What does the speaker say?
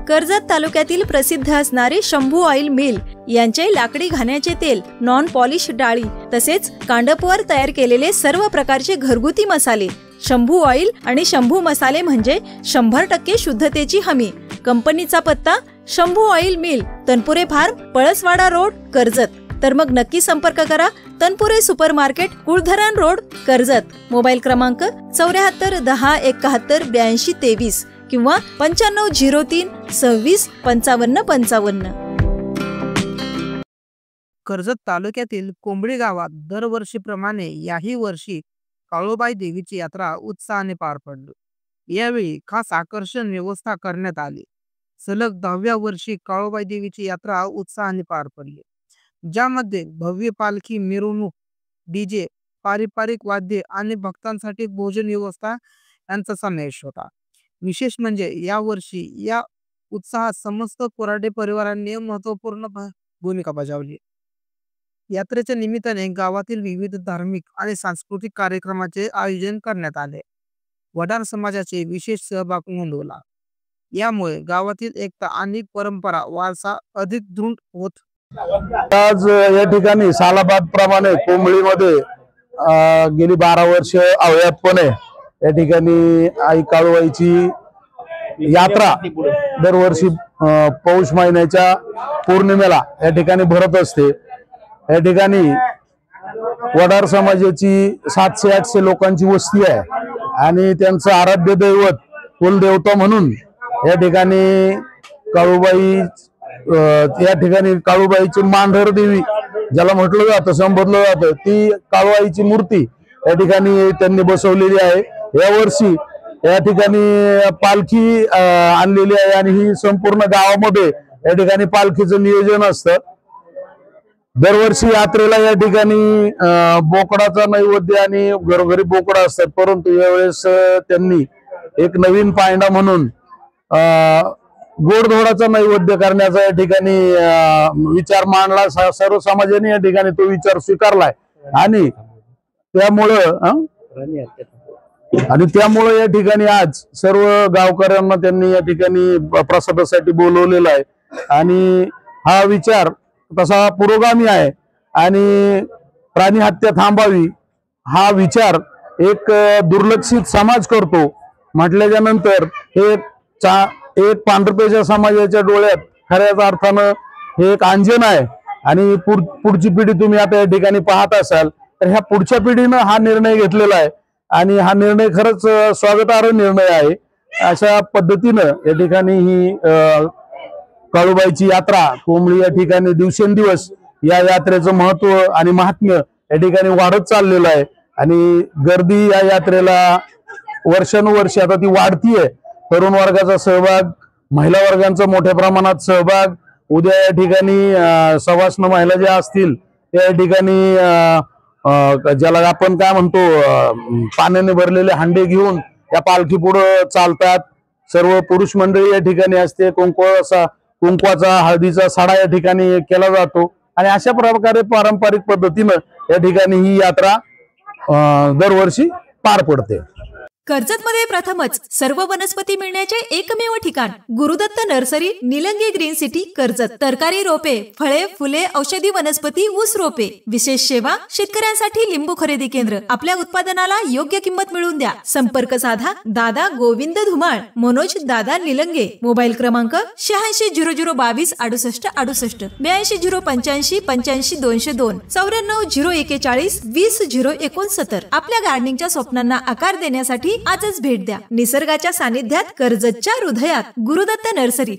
कर्जत तालुक्यातील प्रसिद्ध असणारे शंभू ऑइल मिल यांचे लाकडी घाण्याचे तेल, नॉन पॉलिश डाळी तसेच कांडपवर तयार केलेले सर्व प्रकारचे घरगुती मसाले, शंभू ऑइल आणि शंभू मसाले म्हणजे 100% शुद्धतेची हमी। कंपनीचा पत्ता Shambhu oil mill, Tanpure farm, Palaswada road, Karjat. तर मग नक्की संपर्क करा Tanpure super market, Kuldharan road, Karjat. Mobile क्रमांक 74 10 71 82 23 किंवा 95 03 26 55 55। कर्जत तालुक्यातील कोंबडी गावात दरवर्षीप्रमाणे याही वर्षी काळूबाई देवीची यात्रा उत्साहाने पार पडली। यावेळी खास आकर्षण व्यवस्था करण्यात आली। सलग 10व्या वर्षी काळूबाई देवीची यात्रा उत्साहाने पार पडली, ज्यामध्ये भव्य पालखी मिरवणूक, डीजे, पारंपरिक वाद्ये आणि भक्तांसाठी भोजन व्यवस्था यांचा समावेश होता। विशेष म्हणजे या वर्षी या उत्साहात समस्त कोराडे परिवारांनी महत्त्वपूर्ण भूमिका बजावली। यात्रेच्या निमित्ताने गावातील विविध धार्मिक आणि सांस्कृतिक कार्यक्रमाचे आयोजन करण्यात आले। वडार समाजाचे विशेष सहभाग नोंदवला। यामुळे गावातील एकता आणि परंपरा वारसा अधिक दृढ होत। आज या ठिकाणी सालाबाद प्रमाणे कोंबडीमध्ये गेली 12 वर्ष अवैधपणे या ठिकाणी आई काळूबाईची यात्रा दरवर्षी पौष महिन्याच्या पौर्णिमेला या ठिकाणी भरत असते। या ठिकाणी वडार समाजाची 700-800 लोकांची वस्ती आहे आणि त्यांचं आराध्य दैवत कुलदेवता म्हणून या ठिकाणी काळूबाई, या ठिकाणी काळूबाईची मांढर देवी ज्याला म्हटलं जातं, संबोधलं जातं, ती काळूबाईची मूर्ती या ठिकाणी त्यांनी बसवलेली आहे। या वर्षी या ठिकाणी पालखी आणलेली आहे आणि ही संपूर्ण गावामध्ये या ठिकाणी पालखीचं नियोजन असतं। दरवर्षी यात्रेला या ठिकाणी बोकडाचा नैवेद्य आणि घरोघरी बोकडा असतात, परंतु यावेळेस त्यांनी एक नवीन पायंडा म्हणून गोडधोडाचा नैवेद्य करण्याचा या ठिकाणी विचार मांडला। सर्व समाजाने या ठिकाणी तो विचार स्वीकारलाय आणि त्यामुळे या ठिकाणी आज सर्व गावकऱ्यांना त्यांनी या ठिकाणी प्रसादासाठी बोलवलेलं आहे आणि हा विचार तसा पुरोगामी आहे आणि प्राणी हत्या थांबावी हा विचार एक दुर्लक्षित समाज करतो म्हटल्याच्या नंतर एक पांढरपेशा समाजाच्या डोळ्यात खऱ्याच अर्थानं हे एक अंजन आहे आणि पुढची पिढी तुम्ही आता या ठिकाणी पाहत असाल तर ह्या पुढच्या पिढीनं हा निर्णय घेतलेला आहे आणि हा निर्णय खरंच स्वागतार्ह निर्णय आहे। अशा पद्धतीनं या ठिकाणी ही काळूबाईची यात्रा कोंबडी या ठिकाणी दिवसेंदिवस या यात्रेचं महत्व आणि महात्म्य या ठिकाणी वाढत चाललेलं आहे आणि गर्दी या यात्रेला वर्षानुवर्षे आता ती वाढतीये। तरुण वर्गाचा सहभाग, महिला वर्गांचा मोठ्या प्रमाणात सहभाग, उद्या या ठिकाणी सवाष्ण महिला ज्या असतील त्या या ठिकाणी ज्याला आपण काय म्हणतो पाण्याने भरलेले हांडे घेऊन या पालखी पुढे चालतात। सर्व पुरुष मंडळी या ठिकाणी असते, कुंकवाचा हळदीचा साडा या ठिकाणी केला जातो आणि अशा प्रकारे पारंपरिक पद्धतीनं या ठिकाणी ही यात्रा दरवर्षी पार पडते। कर्जतमध्ये प्रथमच सर्व वनस्पती मिळण्याचे एकमेव ठिकाण Gurudatta nursery, Nilangi green city, Karjat. तरकारी रोपे, फळे, फुले, औषधी वनस्पती, ऊस रोपे। विशेष सेवा शेतकऱ्यांसाठी लिंबू खरेदी केंद्र। आपल्या उत्पादनाला योग्य किंमत मिळवून द्या। संपर्क साधा दादा गोविंद धुमाळ, मनोज दादा निलंगे। मोबाईल क्रमांक 86 00 22 68 68, 82 085 85 202, 94 041 20 069। आपल्या गार्डनिंगच्या स्वप्नांना आकार देण्यासाठी आजच भेट द्या। निसर्गाच्या सानिध्यात कर्जतच्या हृदयात गुरुदत्त नर्सरी।